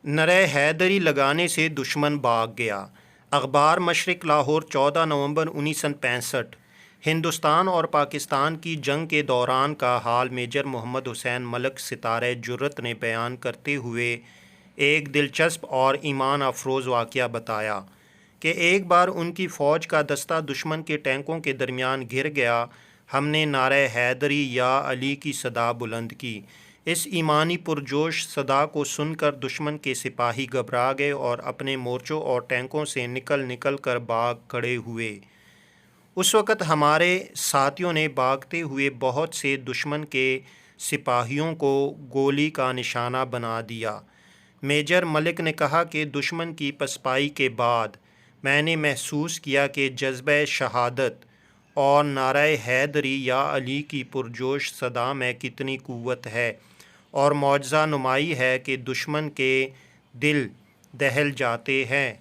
نعرہ حیدری لگانے سے دشمن بھاگ گیا۔ اخبار مشرق لاہور 14 نومبر 1965۔ ہندوستان اور پاکستان کی جنگ کے دوران کا حال میجر محمد حسین ملک ستارہ جرأت نے بیان کرتے ہوئے ایک دلچسپ اور ایمان افروز واقعہ بتایا کہ ایک بار ان کی فوج کا دستہ دشمن کے ٹینکوں کے درمیان گر گیا۔ ہم نے نعرہ حیدری یا علی کی صدا بلند کی۔ اس ایمانی پرجوش صدا کو سن کر دشمن کے سپاہی گھبرا گئے اور اپنے مورچوں اور ٹینکوں سے نکل کر بھاگ کھڑے ہوئے۔ اس وقت ہمارے ساتھیوں نے بھاگتے ہوئے بہت سے دشمن کے سپاہیوں کو گولی کا نشانہ بنا دیا۔ میجر ملک نے کہا کہ دشمن کی پسپائی کے بعد میں نے محسوس کیا کہ جذبہ شہادت اور نعرہ حیدری یا علی کی پرجوش صدا میں کتنی قوت ہے، اور معجزہ نمائی ہے کہ دشمن کے دل دہل جاتے ہیں۔